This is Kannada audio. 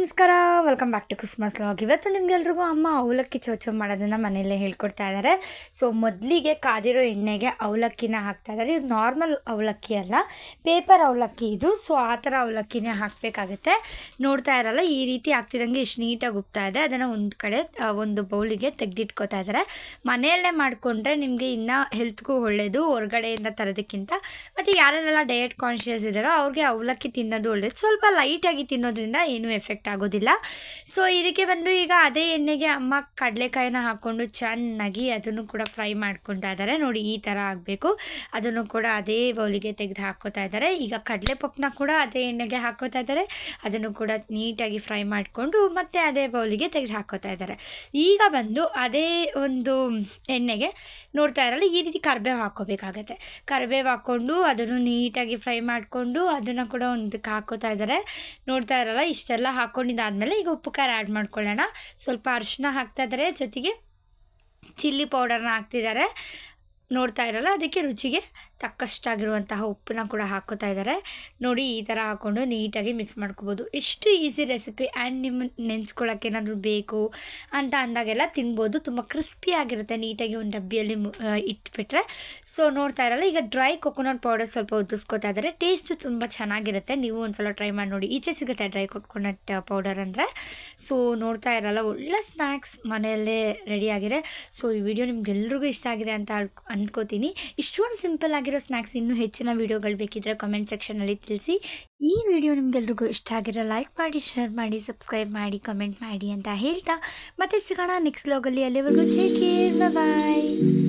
ನಮಸ್ಕಾರ, welcome back to Christmas vlog. ಇವತ್ತು ನಿಮಗೆಲ್ರಿಗೂ ಅಮ್ಮ ಅವಲಕ್ಕಿ ಚೌಚೌ ಮಾಡೋದನ್ನು ಮನೆಯಲ್ಲೇ ಹೇಳ್ಕೊಡ್ತಾ ಇದ್ದಾರೆ. ಸೊ ಮೊದಲಿಗೆ ಕಾದಿರೋ ಎಣ್ಣೆಗೆ ಅವಲಕ್ಕಿನ ಹಾಕ್ತಾ ಇದ್ದಾರೆ. ಇದು ನಾರ್ಮಲ್ ಅವಲಕ್ಕಿ ಅಲ್ಲ, ಪೇಪರ್ ಅವಲಕ್ಕಿ ಇದು. ಸೊ ಆ ಥರ ಅವಲಕ್ಕಿನೇ ಹಾಕಬೇಕಾಗುತ್ತೆ. ನೋಡ್ತಾ ಇರಲ್ಲ, ಈ ರೀತಿ ಆಗ್ತಿದ್ದಂಗೆ ಇಷ್ಟು ನೀಟಾಗಿ ಉಪ್ತಾ ಇದೆ. ಅದನ್ನು ಒಂದು ಕಡೆ ಒಂದು ಬೌಲಿಗೆ ತೆಗೆದಿಟ್ಕೋತಾ ಇದ್ದಾರೆ. ಮನೆಯಲ್ಲೇ ಮಾಡಿಕೊಂಡ್ರೆ ನಿಮಗೆ ಇನ್ನೂ ಹೆಲ್ತ್ಗೂ ಒಳ್ಳೆಯದು, ಹೊರಗಡೆಯಿಂದ ತರೋದಕ್ಕಿಂತ. ಮತ್ತು ಯಾರೆಲ್ಲ ಡಯಟ್ ಕಾನ್ಷಿಯಸ್ ಇದ್ದಾರೋ ಅವ್ರಿಗೆ ಅವಲಕ್ಕಿ ತಿನ್ನೋದು ಒಳ್ಳೆಯದು. ಸ್ವಲ್ಪ ಲೈಟಾಗಿ ತಿನ್ನೋದ್ರಿಂದ ಏನೂ ಎಫೆಕ್ಟ್ ಆಗೋದಿಲ್ಲ. ಸೊ ಇದಕ್ಕೆ ಬಂದು ಈಗ ಅದೇ ಎಣ್ಣೆಗೆ ಅಮ್ಮ ಕಡಲೆಕಾಯಿನ ಹಾಕ್ಕೊಂಡು ಚೆನ್ನಾಗಿ ಅದನ್ನು ಕೂಡ ಫ್ರೈ ಮಾಡ್ಕೊತಾ ಇದ್ದಾರೆ. ನೋಡಿ, ಈ ಥರ ಆಗಬೇಕು. ಅದನ್ನು ಕೂಡ ಅದೇ ಬೌಲಿಗೆ ತೆಗೆದು ಹಾಕೋತಾ ಇದ್ದಾರೆ. ಈಗ ಕಡಲೆಪಪ್ಪನ್ನ ಕೂಡ ಅದೇ ಎಣ್ಣೆಗೆ ಹಾಕೋತಾ ಇದ್ದಾರೆ. ಅದನ್ನು ಕೂಡ ನೀಟಾಗಿ ಫ್ರೈ ಮಾಡಿಕೊಂಡು ಮತ್ತೆ ಅದೇ ಬೌಲಿಗೆ ತೆಗೆದು ಹಾಕೋತಾ ಇದ್ದಾರೆ. ಈಗ ಬಂದು ಅದೇ ಒಂದು ಎಣ್ಣೆಗೆ ನೋಡ್ತಾ ಇರಲ್ಲ, ಈ ರೀತಿ ಕರಿಬೇವು ಹಾಕ್ಕೋಬೇಕಾಗತ್ತೆ. ಕರಿಬೇವು ಹಾಕ್ಕೊಂಡು ಅದನ್ನು ನೀಟಾಗಿ ಫ್ರೈ ಮಾಡಿಕೊಂಡು ಅದನ್ನು ಕೂಡ ಒಂದಕ್ಕೆ ಹಾಕೋತಾ ಇದ್ದಾರೆ. ನೋಡ್ತಾ ಇರಲ್ಲ, ಇಷ್ಟೆಲ್ಲ ಹಾಕ್ಕೊಂಡಿದ್ದಾದಮೇಲೆ ಈಗ ಉಪ್ಪು ಖಾರ ಆ್ಯಡ್ ಮಾಡ್ಕೊಳ್ಳೋಣ. ಸ್ವಲ್ಪ ಅರಿಶಿನ ಹಾಕ್ತಾ ಇದ್ದಾರೆ, ಜೊತೆಗೆ ಚಿಲ್ಲಿ ಪೌಡರ್ನ ಹಾಕ್ತಿದ್ದಾರೆ. ನೋಡ್ತಾ ಇರಲ್ಲ, ಅದಕ್ಕೆ ರುಚಿಗೆ ತಕ್ಕಷ್ಟಾಗಿರುವಂತಹ ಉಪ್ಪನ್ನ ಕೂಡ ಹಾಕೋತಾ ಇದ್ದಾರೆ. ನೋಡಿ, ಈ ಥರ ಹಾಕ್ಕೊಂಡು ನೀಟಾಗಿ ಮಿಕ್ಸ್ ಮಾಡ್ಕೋಬೋದು. ಎಷ್ಟು ಈಸಿ ರೆಸಿಪಿ. ಆ್ಯಂಡ್ ನಿಮ್ಮ ನೆಂಚ್ಕೊಳ್ಳೋಕೆ ಏನಾದರೂ ಬೇಕು ಅಂತ ಅಂದಾಗೆಲ್ಲ ತಿನ್ಬೋದು. ತುಂಬ ಕ್ರಿಸ್ಪಿಯಾಗಿರುತ್ತೆ. ನೀಟಾಗಿ ಒಂದು ಡಬ್ಬಿಯಲ್ಲಿ ಇಟ್ಬಿಟ್ರೆ. ಸೊ ನೋಡ್ತಾ ಇರಲ್ಲ, ಈಗ ಡ್ರೈ ಕೊಕೊನಟ್ ಪೌಡರ್ ಸ್ವಲ್ಪ ಉದುರಿಸ್ಕೋತಾ ಇದ್ದಾರೆ. ಟೇಸ್ಟು ತುಂಬ ಚೆನ್ನಾಗಿರುತ್ತೆ. ನೀವು ಒಂದ್ಸಲ ಟ್ರೈ ಮಾಡಿ ನೋಡಿ. ಈಚೆ ಸಿಗುತ್ತೆ ಡ್ರೈ ಕೊಕೊನಟ್ ಪೌಡರ್ ಅಂದರೆ. ಸೊ ನೋಡ್ತಾ ಇರಲ್ಲ, ಒಳ್ಳೆ ಸ್ನ್ಯಾಕ್ಸ್ ಮನೆಯಲ್ಲೇ ರೆಡಿಯಾಗಿದೆ. ಸೊ ಈ ವಿಡಿಯೋ ನಿಮ್ಗೆಲ್ರಿಗೂ ಇಷ್ಟ ಆಗಿದೆ ಅಂತ ಅಂದ್ಕೋತೀನಿ. ಇಷ್ಟೊಂದು ಸಿಂಪಲ್ ಆಗಿರೋ ಸ್ನ್ಯಾಕ್ಸ್ ಇನ್ನೂ ಹೆಚ್ಚಿನ ವೀಡಿಯೋಗಳು ಬೇಕಿದ್ರೆ ಕಮೆಂಟ್ ಸೆಕ್ಷನಲ್ಲಿ ತಿಳಿಸಿ. ಈ ವಿಡಿಯೋ ನಿಮ್ಗೆಲ್ರಿಗೂ ಇಷ್ಟ ಆಗಿರೋ ಲೈಕ್ ಮಾಡಿ, ಶೇರ್ ಮಾಡಿ, ಸಬ್ಸ್ಕ್ರೈಬ್ ಮಾಡಿ, ಕಮೆಂಟ್ ಮಾಡಿ ಅಂತ ಹೇಳ್ತಾ ಮತ್ತೆ ಸಿಗೋಣ ನೆಕ್ಸ್ಟ್ ವ್ಲಾಗಲ್ಲಿ. ಅಲ್ಲಿವರೆಗೂ ಟೇಕ್ ಕೇರ್, ಬಾಯ್.